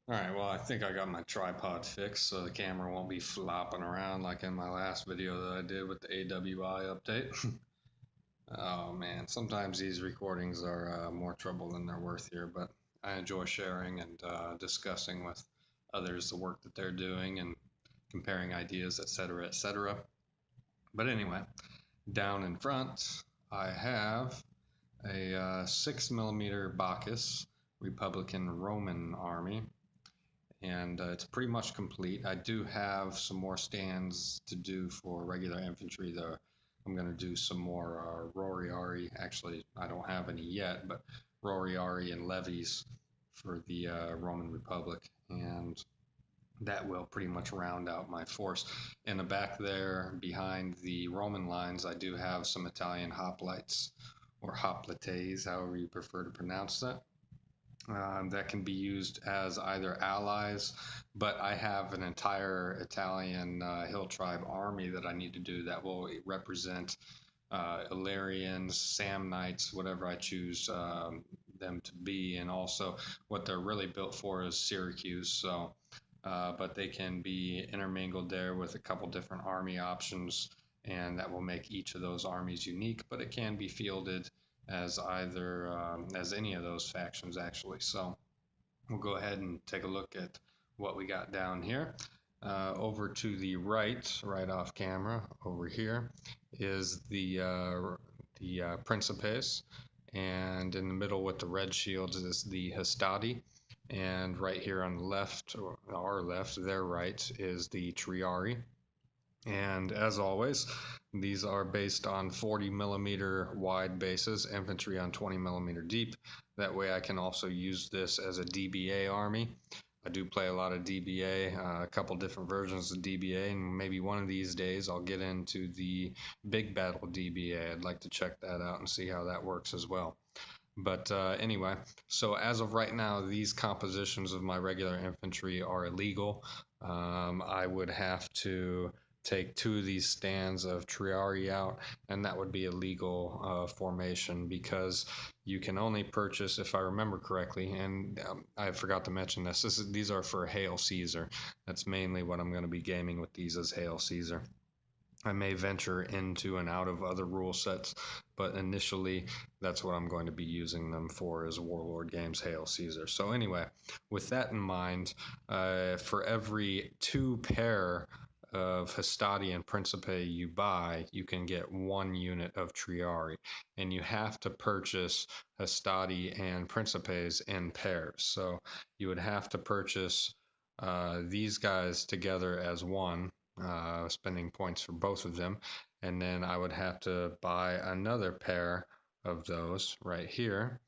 Alright, well, I think I got my tripod fixed so the camera won't be flopping around like in my last video that I did with the AWI update. Oh man, sometimes these recordings are more trouble than they're worth here, but I enjoy sharing and discussing with others the work that they're doing and comparing ideas, etc., etc. But anyway, down in front, I have a 6 millimeter Bacchus Republican Roman army, and it's pretty much complete. I do have some more stands to do for regular infantry, though. I'm going to do some more Roriari. Actually, I don't have any yet, but Roriari and levies for the Roman Republic, and that will pretty much round out my force. In the back there, behind the Roman lines, I do have some Italian hoplites, or hoplites, however you prefer to pronounce that. That can be used as either allies, but I have an entire Italian hill tribe army that I need to do that will represent Illyrians, Samnites, whatever I choose them to be, and also what they're really built for is Syracuse. So, but they can be intermingled there with a couple different army options, and that will make each of those armies unique. But it can be fielded as either as any of those factions actually. So we'll go ahead and take a look at what we got down here. Over to the right off camera, over here is the Principes, and in the middle with the red shields is the Hastati, and right here on the left, or our left, their right, is the Triari. And as always, these are based on 40 millimeter wide bases, infantry on 20 millimeter deep. That way I can also use this as a DBA army. I do play a lot of DBA, a couple different versions of DBA, and maybe one of these days I'll get into the big battle DBA. I'd like to check that out and see how that works as well. But anyway, so as of right now, these compositions of my regular infantry are illegal. I would have to take two of these stands of Triari out, and that would be a legal formation because you can only purchase, if I remember correctly, and I forgot to mention this. These are for Hail Caesar. That's mainly what I'm going to be gaming with these as Hail Caesar. I may venture into and out of other rule sets, but initially that's what I'm going to be using them for is Warlord Games Hail Caesar. So anyway, with that in mind, for every 2 pair of Hastati and Principe you buy, you can get 1 unit of Triari, and you have to purchase Hastati and Principes in pairs. So you would have to purchase these guys together as one, spending points for both of them. And then I would have to buy another pair of those right here.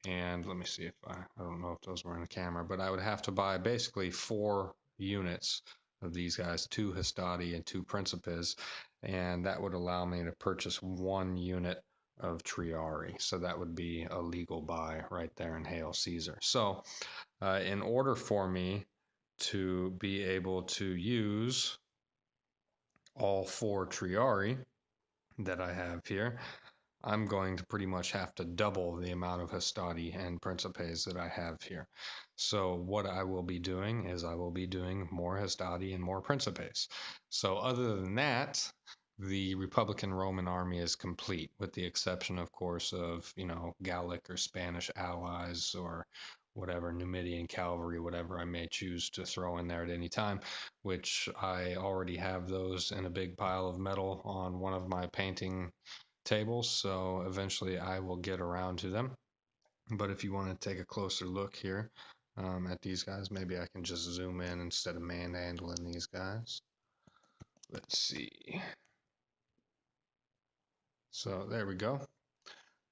And let me see if I don't know if those were in the camera, but I would have to buy basically 4 units of these guys, 2 Hastati and 2 Principes. And that would allow me to purchase 1 unit of Triari. So that would be a legal buy right there in Hail Caesar. So in order for me to be able to use all 4 Triari that I have here, I'm going to pretty much have to double the amount of Hastati and Principes that I have here. So what I will be doing is I will be doing more Hastati and more Principes. So other than that, the Republican Roman army is complete, with the exception, of course, of, Gallic or Spanish allies or whatever, Numidian cavalry, whatever I may choose to throw in there at any time, which I already have those in a big pile of metal on one of my painting tables, so eventually I will get around to them. But if you want to take a closer look here at these guys, maybe I can just zoom in instead of manhandling these guys. Let's see. So there we go.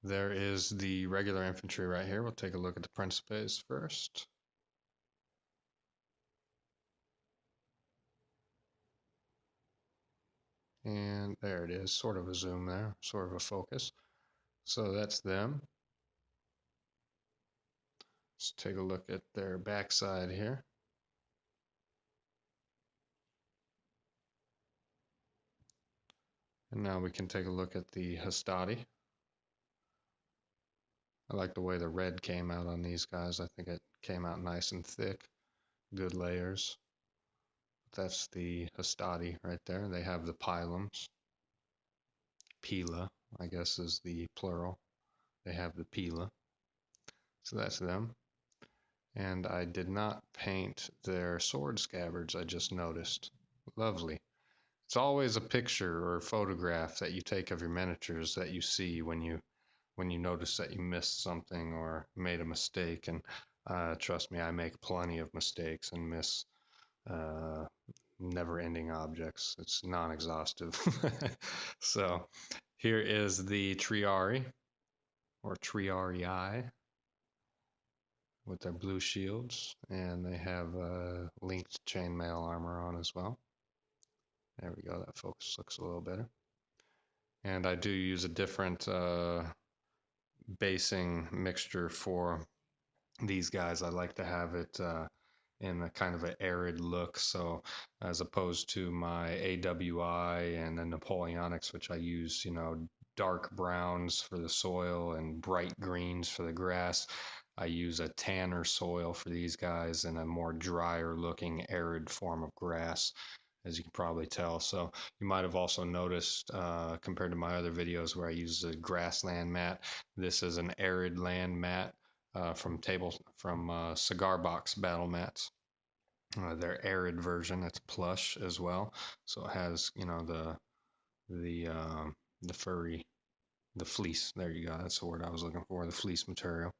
There is the regular infantry right here. We'll take a look at the Principes first. And there it is, sort of a zoom there, sort of a focus. So that's them. Let's take a look at their backside here. And now we can take a look at the Hastati. I like the way the red came out on these guys. I think it came out nice and thick. good layers. That's the hastati right there. They have the pilums. Pila, I guess, is the plural. They have the pila. So that's them. And I did not paint their sword scabbards, I just noticed. Lovely. It's always a picture or a photograph that you take of your miniatures that you see when you notice that you missed something or made a mistake. And trust me, I make plenty of mistakes and miss uh, never-ending objects. It's non-exhaustive. So here is the Triari or Triarii with their blue shields, and they have linked chainmail armor on as well. There we go. That focus looks a little better. And I do use a different basing mixture for these guys. I like to have it in a kind of an arid look. So as opposed to my AWI and the Napoleonics, which I use, dark browns for the soil and bright greens for the grass, I use a tanner soil for these guys and a more drier looking arid form of grass, as you can probably tell. So you might have also noticed compared to my other videos where I use a grassland mat, this is an arid land mat from cigar box battle mats. Their arid version, it's plush as well, so it has the the furry, the fleece. There you go. That's the word I was looking for. The fleece material.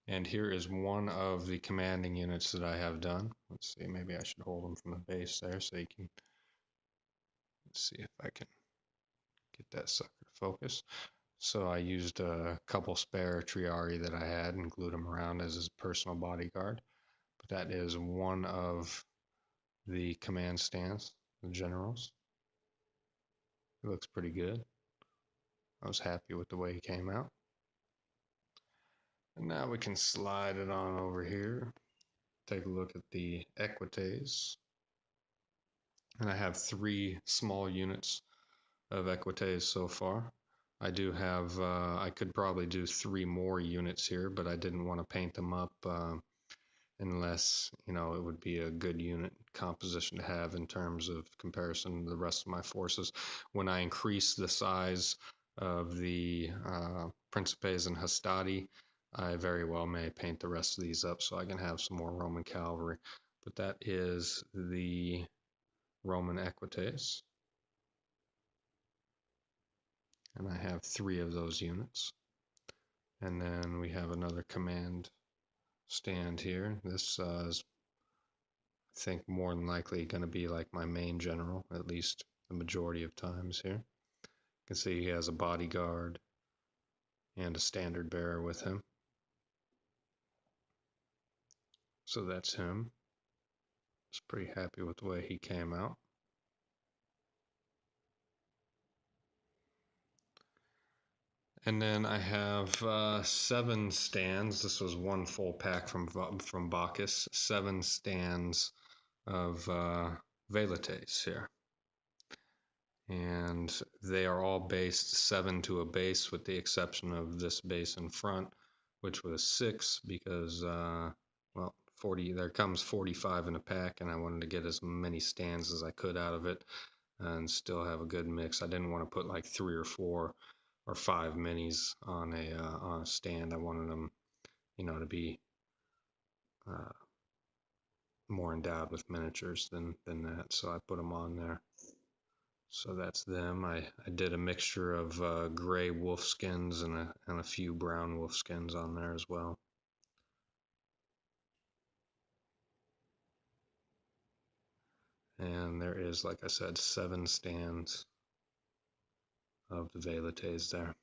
And here is one of the commanding units that I have done. Let's see. Maybe I should hold them from the base there so you can see if I can get that sucker to focus. So I used a couple spare Triari that I had and glued them around as his personal bodyguard. But that is one of the command stands, the generals. He looks pretty good. I was happy with the way he came out. And now we can slide it on over here. Take a look at the equites. And I have 3 small units of equites so far. I do have, I could probably do 3 more units here, but I didn't want to paint them up unless, it would be a good unit composition to have in terms of comparison to the rest of my forces. When I increase the size of the Principes and Hastati, I very well may paint the rest of these up so I can have some more Roman cavalry. But that is the Roman equites. And I have 3 of those units. And then we have another command stand here. This is, I think, more than likely going to be like my main general, at least the majority of times here. You can see he has a bodyguard and a standard bearer with him. So that's him. I was pretty happy with the way he came out. And then I have 7 stands. This was one full pack from Bacchus. 7 stands of velites here. And they are all based 7 to a base, with the exception of this base in front, which was 6 because, well, 40, there comes 45 in a pack, and I wanted to get as many stands as I could out of it and still have a good mix. I didn't want to put like 3 or 4 or 5 minis on a stand. I wanted them, to be uh, more endowed with miniatures than that, so I put them on there. So that's them. I did a mixture of gray wolf skins and a few brown wolf skins on there as well. And there is, like I said, 7 stands of the velites there.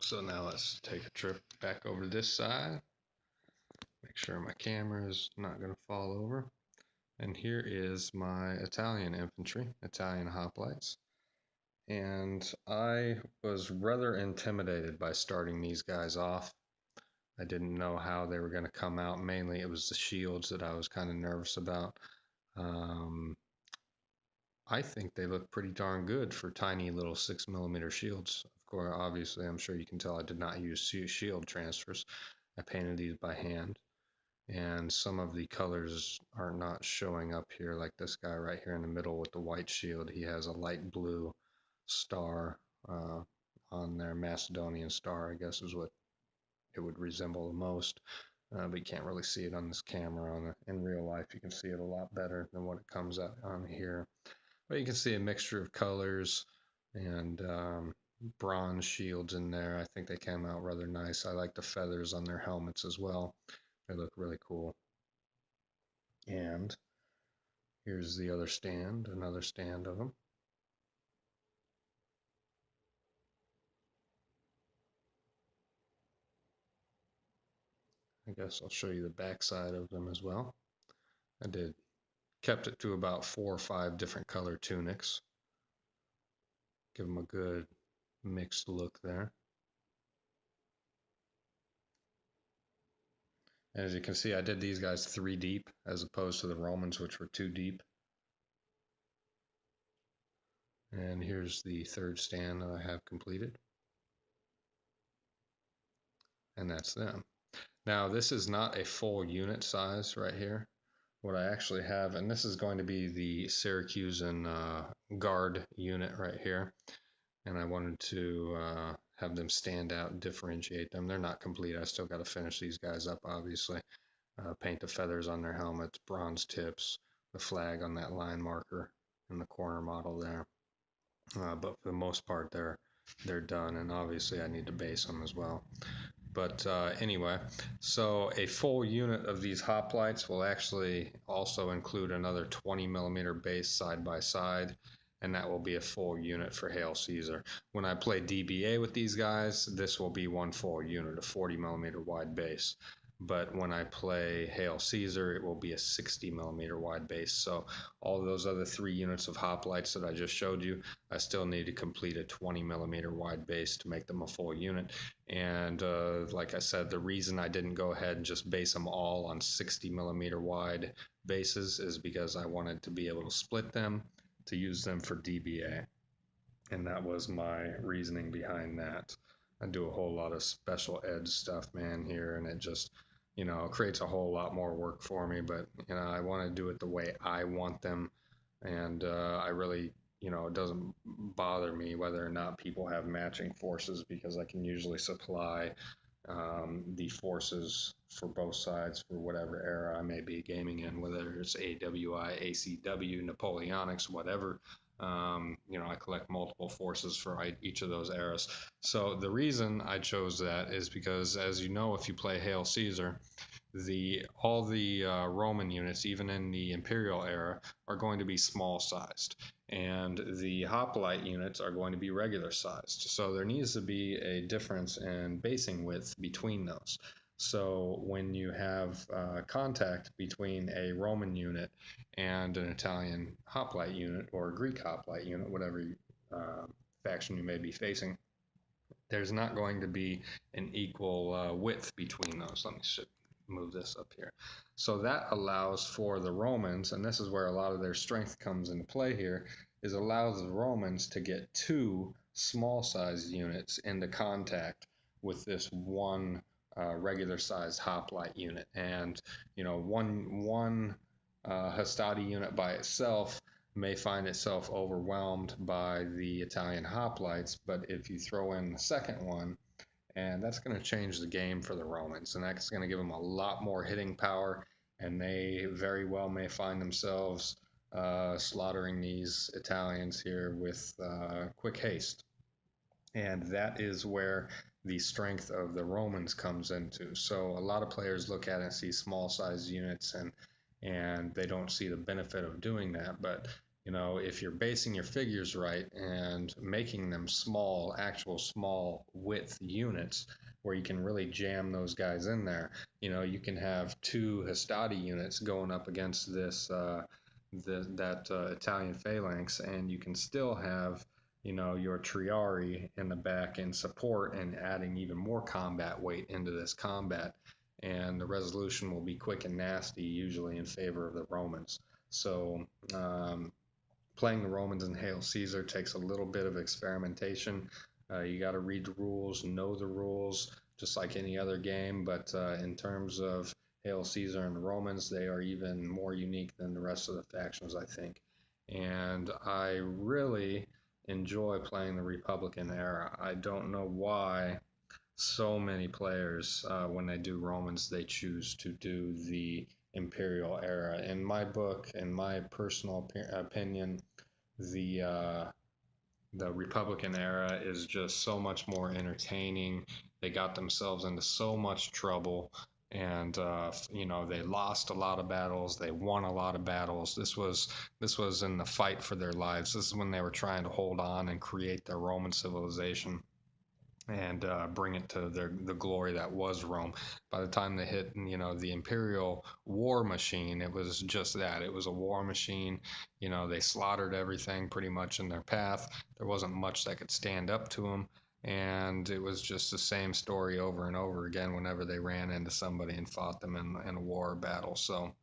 So now let's take a trip back over to this side. Make sure my camera is not going to fall over. And here is my Italian infantry, Italian hoplites. And I was rather intimidated by starting these guys off. I didn't know how they were going to come out. Mainly it was the shields that I was kind of nervous about. I think they look pretty darn good for tiny little 6mm shields. Of course, obviously, I'm sure you can tell I did not use shield transfers. I painted these by hand. and some of the colors are not showing up here, like this guy right here in the middle with the white shield. He has a light blue star on there. Macedonian star, I guess, is what it would resemble the most. But you can't really see it on this camera. In real life, you can see it a lot better than what it comes out on here. But you can see a mixture of colors and bronze shields in there. I think they came out rather nice. I like the feathers on their helmets as well. They look really cool. And here's the other stand, another stand of them. I guess I'll show you the back side of them as well. I kept it to about 4 or 5 different color tunics. Give them a good mixed look there. And as you can see, I did these guys 3 deep as opposed to the Romans, which were 2 deep. And here's the third stand that I have completed. And that's them. Now, this is not a full unit size right here. What I actually have, and this is going to be the Syracusan guard unit right here. And I wanted to have them stand out and differentiate them. They're not complete. I still got to finish these guys up, obviously. Paint the feathers on their helmets, bronze tips, the flag on that line marker in the corner model there. But for the most part, they're done, and obviously I need to base them as well. But anyway, so a full unit of these hoplites will actually also include another 20 millimeter base side by side, and that will be a full unit for Hail Caesar. When I play DBA with these guys, this will be one full unit, a 40 millimeter wide base. But when I play Hail Caesar, it will be a 60 millimeter wide base. So all those other 3 units of hoplites that I just showed you, I still need to complete a 20 millimeter wide base to make them a full unit. And like I said, the reason I didn't go ahead and just base them all on 60 millimeter wide bases is because I wanted to be able to split them to use them for DBA. And that was my reasoning behind that. I do a whole lot of special ed stuff, man, here, and it just, creates a whole lot more work for me. But, I want to do it the way I want them. And I really, it doesn't bother me whether or not people have matching forces because I can usually supply the forces for both sides for whatever era I may be gaming in, whether it's AWI, ACW, Napoleonics, whatever. I collect multiple forces for each of those eras. So the reason I chose that is because, as you know, if you play Hail Caesar, all the Roman units, even in the Imperial era, are going to be small sized, and the hoplite units are going to be regular sized. So there needs to be a difference in basing width between those. So when you have contact between a Roman unit and an Italian hoplite unit or a Greek hoplite unit, whatever faction you may be facing, there's not going to be an equal width between those. Let me move this up here. So that allows for the Romans, and this is where a lot of their strength comes into play here, is allows the Romans to get 2 small sized units into contact with this one regular sized hoplite unit. And, one Hastati unit by itself may find itself overwhelmed by the Italian hoplites, but if you throw in the second one, and that's going to change the game for the Romans, and that's going to give them a lot more hitting power, and they very well may find themselves slaughtering these Italians here with quick haste. And that is where the strength of the Romans comes into. So a lot of players look at it and see small size units and they don't see the benefit of doing that. But if you're basing your figures right and making them small, actual small width units where you can really jam those guys in there, you can have 2 Hastati units going up against that Italian phalanx, and you can still have your Triari in the back in support and adding even more combat weight into this combat. And the resolution will be quick and nasty, usually in favor of the Romans. So playing the Romans in Hail Caesar takes a little bit of experimentation. You got to read the rules, know the rules, just like any other game. But in terms of Hail Caesar and the Romans, they are even more unique than the rest of the factions, I think. And I really enjoy playing the Republican era. I don't know why so many players, when they do Romans, they choose to do the Imperial era. In my book, in my personal opinion, the uh, the Republican era is just so much more entertaining. They got themselves into so much trouble, and they lost a lot of battles. They won a lot of battles. This was in the fight for their lives. This is when they were trying to hold on and create their Roman civilization and bring it to the glory that was Rome. By the time they hit, the imperial war machine, it was just that. It was a war machine. They slaughtered everything pretty much in their path. There wasn't much that could stand up to them. And it was just the same story over and over again whenever they ran into somebody and fought them in a war or battle. So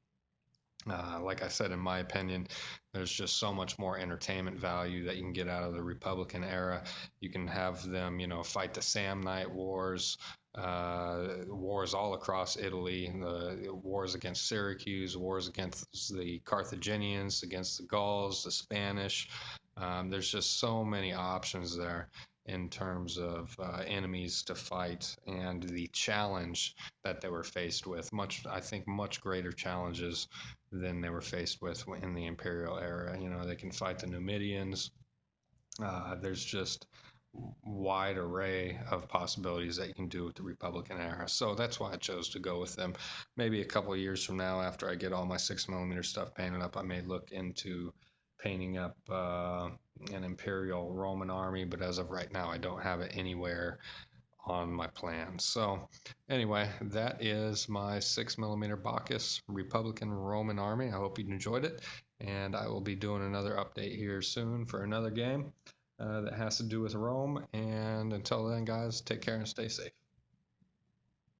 like I said, in my opinion, there's just so much more entertainment value that you can get out of the Republican era. You can have them, fight the Samnite Wars, wars all across Italy, the wars against Syracuse, wars against the Carthaginians, against the Gauls, the Spanish. There's just so many options there in terms of enemies to fight and the challenge that they were faced with. I think, much greater challenges than they were faced with in the Imperial era. They can fight the Numidians. There's just wide array of possibilities that you can do with the Republican era. So that's why I chose to go with them. Maybe a couple of years from now, after I get all my 6mm stuff painted up, I may look into painting up an Imperial Roman army, but as of right now, I don't have it anywhere on my plans. So anyway, that is my 6mm Bacchus Republican Roman army. I hope you enjoyed it, and I will be doing another update here soon for another game that has to do with Rome. And until then, guys, take care and stay safe.